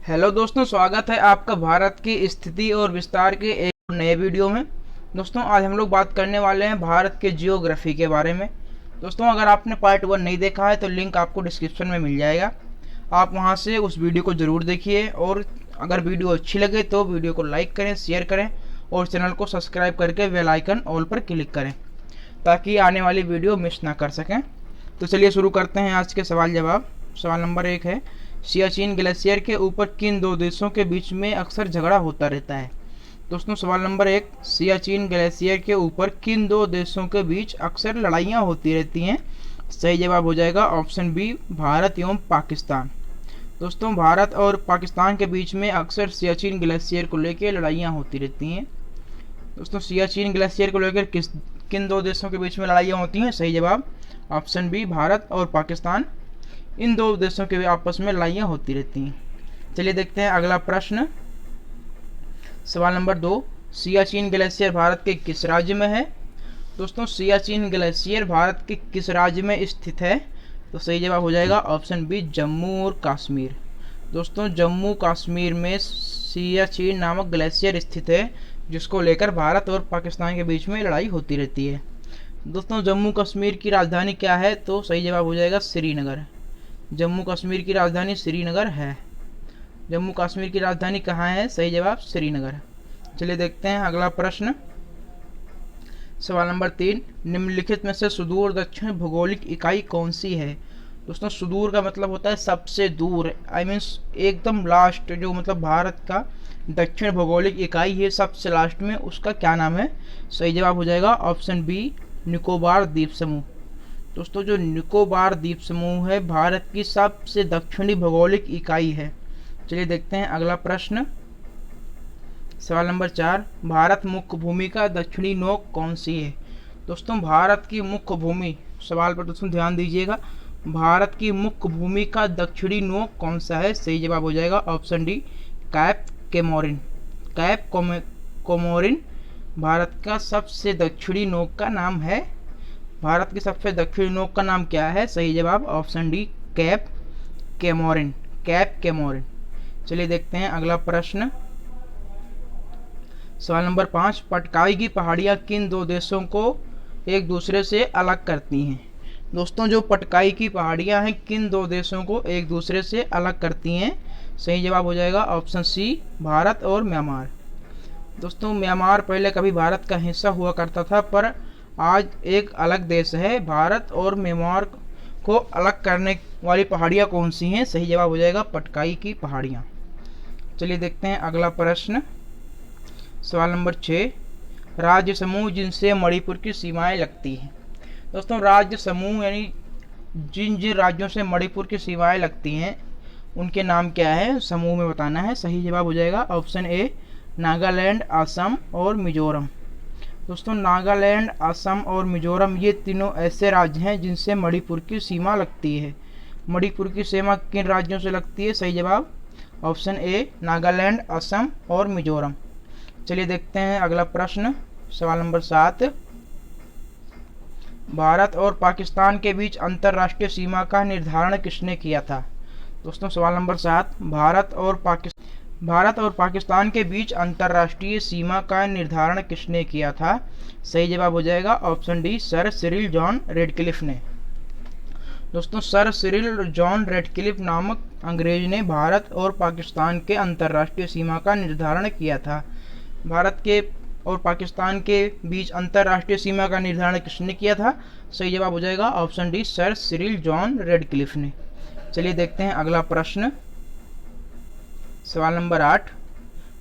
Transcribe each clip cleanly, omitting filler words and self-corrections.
Hello दोस्तों, स्वागत है आपका भारत की स्थिति और विस्तार के एक नए वीडियो में। दोस्तों, आज हम लोग बात करने वाले हैं भारत के जियोग्राफी के बारे में। दोस्तों, अगर आपने पार्ट 1 नहीं देखा है तो लिंक आपको डिस्क्रिप्शन में मिल जाएगा, आप वहां से उस वीडियो को ज़रूर देखिए। और अगर वीडियो अच्छी लगे तो वीडियो को लाइक करें, शेयर करें और चैनल को सब्सक्राइब करके बेल आइकन ऑल पर क्लिक करें ताकि आने वाली वीडियो मिस ना कर सकें। तो चलिए शुरू करते हैं आज के सवाल जवाब। सवाल नंबर 1 है, सियाचिन ग्लेशियर के ऊपर किन दो देशों के बीच में अक्सर झगड़ा होता रहता है। दोस्तों, सवाल नंबर 1, सियाचिन ग्लेशियर के ऊपर किन दो देशों के बीच अक्सर लड़ाइयाँ होती रहती हैं। सही जवाब हो जाएगा ऑप्शन बी, भारत एवं पाकिस्तान। दोस्तों, भारत और पाकिस्तान के बीच में अक्सर सियाचिन ग्लेशियर को लेकर लड़ाइयाँ होती रहती हैं। दोस्तों, सियाचिन ग्लेशियर को लेकर किन दो देशों के बीच में लड़ाइयाँ होती हैं। सही जवाब ऑप्शन बी, भारत और पाकिस्तान, इन दो देशों के आपस में लड़ाइयाँ होती रहती हैं। चलिए देखते हैं अगला प्रश्न। सवाल नंबर 2, सियाचिन ग्लेशियर भारत के किस राज्य में है। दोस्तों, सियाचिन ग्लेशियर भारत के किस राज्य में स्थित है। तो सही जवाब हो जाएगा ऑप्शन बी, जम्मू और कश्मीर। दोस्तों, जम्मू कश्मीर में सियाचिन नामक ग्लेशियर स्थित है जिसको लेकर भारत और पाकिस्तान के बीच में लड़ाई होती रहती है। दोस्तों, जम्मू कश्मीर की राजधानी क्या है। तो सही जवाब हो जाएगा श्रीनगर। जम्मू कश्मीर की राजधानी श्रीनगर है। जम्मू कश्मीर की राजधानी कहाँ है। सही जवाब श्रीनगर। चलिए देखते हैं अगला प्रश्न। सवाल नंबर 3, निम्नलिखित में से सुदूर दक्षिण भौगोलिक इकाई कौन सी है। दोस्तों, सुदूर का मतलब होता है सबसे दूर, आई मीन्स एकदम लास्ट, जो मतलब भारत का दक्षिण भौगोलिक इकाई है सबसे लास्ट में, उसका क्या नाम है। सही जवाब हो जाएगा ऑप्शन बी, निकोबार द्वीप समूह। दोस्तों, जो निकोबार द्वीप समूह है भारत की सबसे दक्षिणी भौगोलिक इकाई है। चलिए देखते हैं अगला प्रश्न। सवाल नंबर 4, भारत मुख्य भूमि का दक्षिणी नोक कौन सी है। दोस्तों, भारत की मुख्य भूमि, सवाल पर दोस्तों ध्यान दीजिएगा, भारत की मुख्य भूमि का दक्षिणी नोक कौन सा है। सही जवाब हो जाएगा option D, Cape Comorin. Cape Comorin Bharat का सबसे दक्षिणी नोक का नाम है। भारत की सबसे दक्षिणी नोक का नाम क्या है। सही जवाब option D, Cape Comorin. Cap Comorin. चलिए देखते हैं अगला प्रश्न। सवाल नंबर 5, पटकाई की पहाड़ियाँ किन दो देशों को एक दूसरे से अलग करती हैं। दोस्तों, जो पटकाई की पहाड़ियाँ हैं किन दो देशों को एक दूसरे से अलग करती हैं। सही जवाब हो जाएगा ऑप्शन सी, भारत और म्यांमार। दोस्तों, म्यांमार पहले कभी भारत का हिस्सा हुआ करता था पर आज एक अलग देश है। भारत और म्यांमार को अलग करने वाली पहाड़ियाँ कौन सी हैं। सही जवाब हो जाएगा पटकाई की पहाड़ियाँ। चलिए देखते हैं अगला प्रश्न। सवाल नंबर 6, राज्य समूह जिनसे मणिपुर की सीमाएं लगती हैं। दोस्तों, राज्य समूह यानी जिन जिन राज्यों से मणिपुर की सीमाएं लगती हैं उनके नाम क्या है, समूह में बताना है। सही जवाब हो जाएगा ऑप्शन ए, नागालैंड, असम और मिजोरम। दोस्तों, नागालैंड, असम और मिजोरम ये तीनों ऐसे राज्य हैं जिनसे मणिपुर की सीमा लगती है। मणिपुर की सीमा किन राज्यों से लगती है। सही जवाब ऑप्शन ए, नागालैंड, असम और मिजोरम। चलिए देखते हैं अगला प्रश्न। सवाल नंबर 7, भारत और पाकिस्तान के बीच अंतर्राष्ट्रीय सीमा का निर्धारण किसने किया था। दोस्तों, सवाल नंबर 7, भारत और पाकिस्तान के बीच अंतर्राष्ट्रीय सीमा का निर्धारण किसने किया था। सही जवाब हो जाएगा option D, sir Cyril John Radcliffe ने। दोस्तों, सर सिरिल जॉन रेडक्लिफ नामक अंग्रेज ने भारत और पाकिस्तान के अंतर्राष्ट्रीय सीमा का निर्धारण किया था। भारत के और पाकिस्तान के बीच अंतर्राष्ट्रीय सीमा का निर्धारण किसने किया था। सही जवाब हो जाएगा option D, sir Cyril John Radcliffe ने। चलिए देखते हैं अगला प्रश्न। सवाल नंबर 8,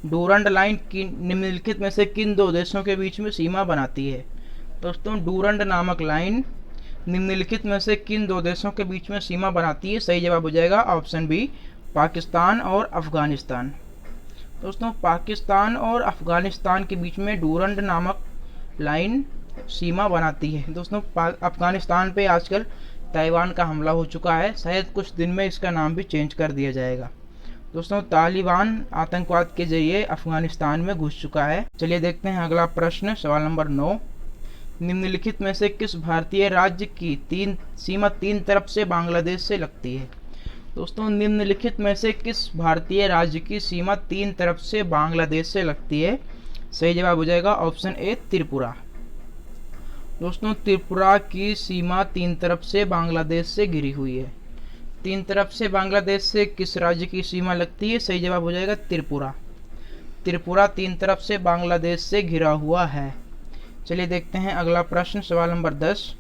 डूरंड लाइन निम्नलिखित में से किन दो देशों के बीच में सीमा बनाती है। दोस्तों, डूरंड नामक लाइन निम्नलिखित में से किन दो देशों के बीच में सीमा बनाती है। सही जवाब हो जाएगा ऑप्शन बी, पाकिस्तान और अफगानिस्तान। दोस्तों, पाकिस्तान और अफगानिस्तान के बीच में डूरंड नामक लाइन सीमा बनाती है। दोस्तों, अफगानिस्तान पे आजकल ताइवान का हमला हो चुका है, शायद कुछ दिन में इसका नाम भी चेंज कर दिया जाएगा। दोस्तों, तालिबान आतंकवाद के जरिए अफगानिस्तान में घुस चुका है। चलिए देखते हैं अगला प्रश्न। सवाल नंबर 9, निम्नलिखित में से किस भारतीय राज्य की सीमा तीन तरफ से बांग्लादेश से लगती है। दोस्तों निम्नलिखित में से किस भारतीय राज्य की सीमा तीन तरफ से बांग्लादेश से लगती है? सही जवाब हो जाएगा ऑप्शन ए त्रिपुरा। दोस्तों त्रिपुरा की सीमा तीन तरफ से बांग्लादेश से घिरी हुई है। तीन तरफ से बांग्लादेश से किस राज्य की सीमा लगती है? सही जवाब हो जाएगा त्रिपुरा। त्रिपुरा तीन तरफ से बांग्लादेश से घिरा हुआ है। चलिए देखते हैं अगला प्रश्न, सवाल नंबर 10।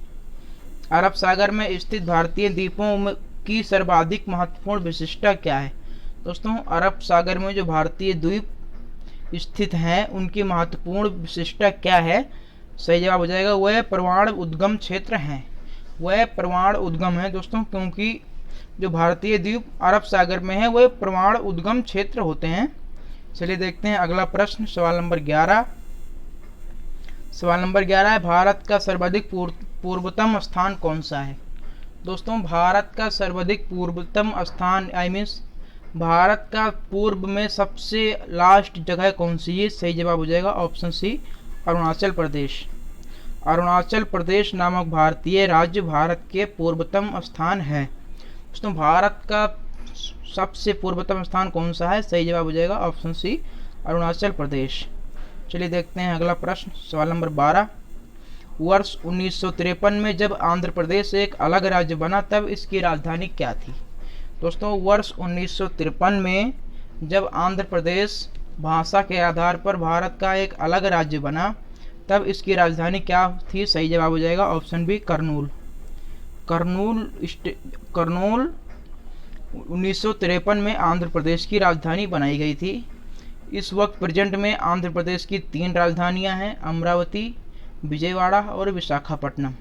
अरब सागर में स्थित भारतीय द्वीपों की सर्वाधिक महत्वपूर्ण विशिष्टता क्या है? दोस्तों अरब सागर में जो भारतीय द्वीप स्थित हैं उनकी महत्वपूर्ण विशिष्टता क्या है? सही जवाब हो जाएगा वह परमाणु उद्गम क्षेत्र हैं। वह परमाणु उद्गम है दोस्तों, क्योंकि जो भारतीय द्वीप अरब सागर में है वह परमाणु उद्गम क्षेत्र होते हैं। चलिए देखते हैं अगला प्रश्न, सवाल नंबर 11। सवाल नंबर 11 है, भारत का सर्वाधिक पूर्वतम स्थान कौन सा है? दोस्तों भारत का सर्वाधिक पूर्वतम स्थान मीन्स भारत का पूर्व में सबसे लास्ट जगह कौन सी है? सही जवाब हो जाएगा ऑप्शन सी अरुणाचल प्रदेश। अरुणाचल प्रदेश नामक भारतीय राज्य भारत के पूर्वतम स्थान है। दोस्तों भारत का सबसे पूर्वतम स्थान कौन सा है? सही जवाब हो जाएगा ऑप्शन सी अरुणाचल प्रदेश। चलिए देखते हैं अगला प्रश्न, सवाल नंबर 12। वर्ष 1953 में जब आंध्र प्रदेश एक अलग राज्य बना तब इसकी राजधानी क्या थी? दोस्तों वर्ष 1953 में जब आंध्र प्रदेश भाषा के आधार पर भारत का एक अलग राज्य बना तब इसकी राजधानी क्या थी? सही जवाब हो जाएगा ऑप्शन बी करनूल। करनूल 1953 में आंध्र प्रदेश की राजधानी बनाई गई थी। इस वक्त प्रेजेंट में आंध्र प्रदेश की तीन राजधानियां हैं, अमरावती, विजयवाड़ा और विशाखापट्टनम।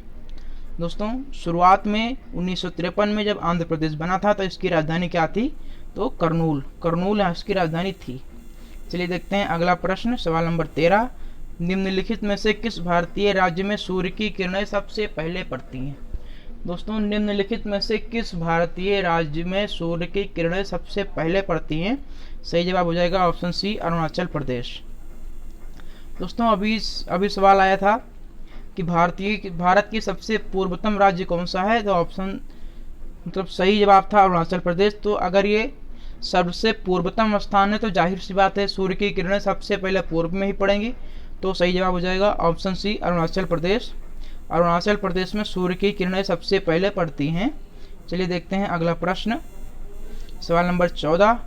दोस्तों शुरुआत में 1953 में जब आंध्र प्रदेश बना था तो इसकी राजधानी क्या थी? तो करनूल इसकी राजधानी थी। चलिए देखते हैं अगला प्रश्न, सवाल नंबर 13। निम्नलिखित में से किस भारतीय राज्य में सूर्य की किरणें सबसे पहले पड़ती हैं? दोस्तों निम्नलिखित में से किस भारतीय राज्य में सूर्य की किरणें सबसे पहले पड़ती हैं? सही जवाब हो जाएगा ऑप्शन सी अरुणाचल प्रदेश। दोस्तों अभी सवाल आया था कि भारत की सबसे पूर्वतम राज्य कौन सा है, तो ऑप्शन सही जवाब था अरुणाचल प्रदेश। तो अगर ये सबसे पूर्वतम स्थान है तो जाहिर सी बात है सूर्य की किरणें सबसे पहले पूर्व में ही पड़ेंगी, तो सही जवाब हो जाएगा ऑप्शन सी अरुणाचल प्रदेश। अरुणाचल प्रदेश में सूर्य की किरणें सबसे पहले पड़ती हैं। चलिए देखते हैं अगला प्रश्न, सवाल नंबर 14।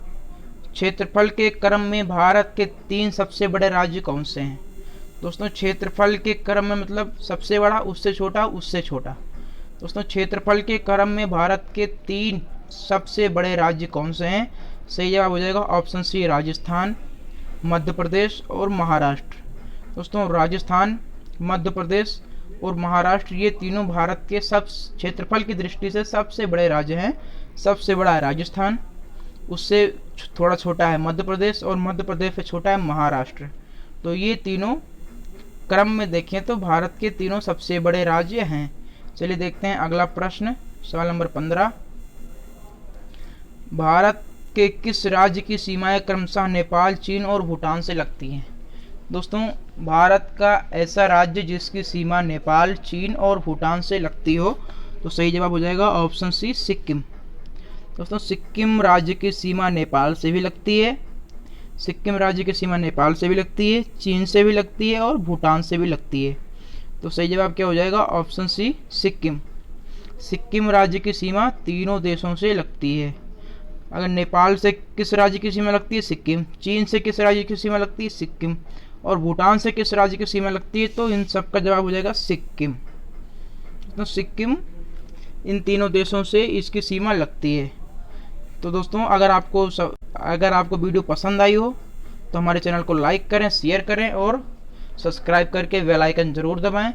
क्षेत्रफल के क्रम में भारत के तीन सबसे बड़े राज्य कौन से हैं? दोस्तों क्षेत्रफल के क्रम में मतलब सबसे बड़ा, उससे छोटा, उससे छोटा। दोस्तों क्षेत्रफल के क्रम में भारत के तीन सबसे बड़े राज्य कौन से हैं? सही जवाब हो जाएगा ऑप्शन सी राजस्थान, मध्य प्रदेश और महाराष्ट्र। दोस्तों राजस्थान, मध्य प्रदेश और महाराष्ट्र ये तीनों भारत के सब क्षेत्रफल की दृष्टि से सबसे बड़े राज्य हैं। सबसे बड़ा है राजस्थान, उससे थोड़ा छोटा है मध्य प्रदेश और मध्य प्रदेश से छोटा है महाराष्ट्र। तो ये तीनों क्रम में देखें तो भारत के तीनों सबसे बड़े राज्य हैं। चलिए देखते हैं अगला प्रश्न, सवाल नंबर 15। भारत के किस राज्य की सीमाएं क्रमशः नेपाल, चीन और भूटान से लगती हैं? दोस्तों भारत का ऐसा राज्य जिसकी सीमा नेपाल, चीन और भूटान से लगती हो, तो सही जवाब हो जाएगा ऑप्शन सी सिक्किम। दोस्तों सिक्किम राज्य की सीमा नेपाल से भी लगती है, सिक्किम राज्य की सीमा नेपाल से भी लगती है, चीन से भी लगती है और भूटान से भी लगती है। तो सही जवाब क्या हो जाएगा ऑप्शन सी सिक्किम। सिक्किम राज्य की सीमा तीनों देशों से लगती है। अगर नेपाल से किस राज्य की सीमा लगती है? सिक्किम। चीन से किस राज्य की सीमा लगती है? सिक्किम। और भूटान से किस राज्य की सीमा लगती है? तो इन सब का जवाब हो जाएगा सिक्किम। तो सिक्किम इन तीनों देशों से इसकी सीमा लगती है। तो दोस्तों अगर आपको वीडियो पसंद आई हो तो हमारे चैनल को लाइक करें, शेयर करें और सब्सक्राइब करके बेल आइकन ज़रूर दबाएं।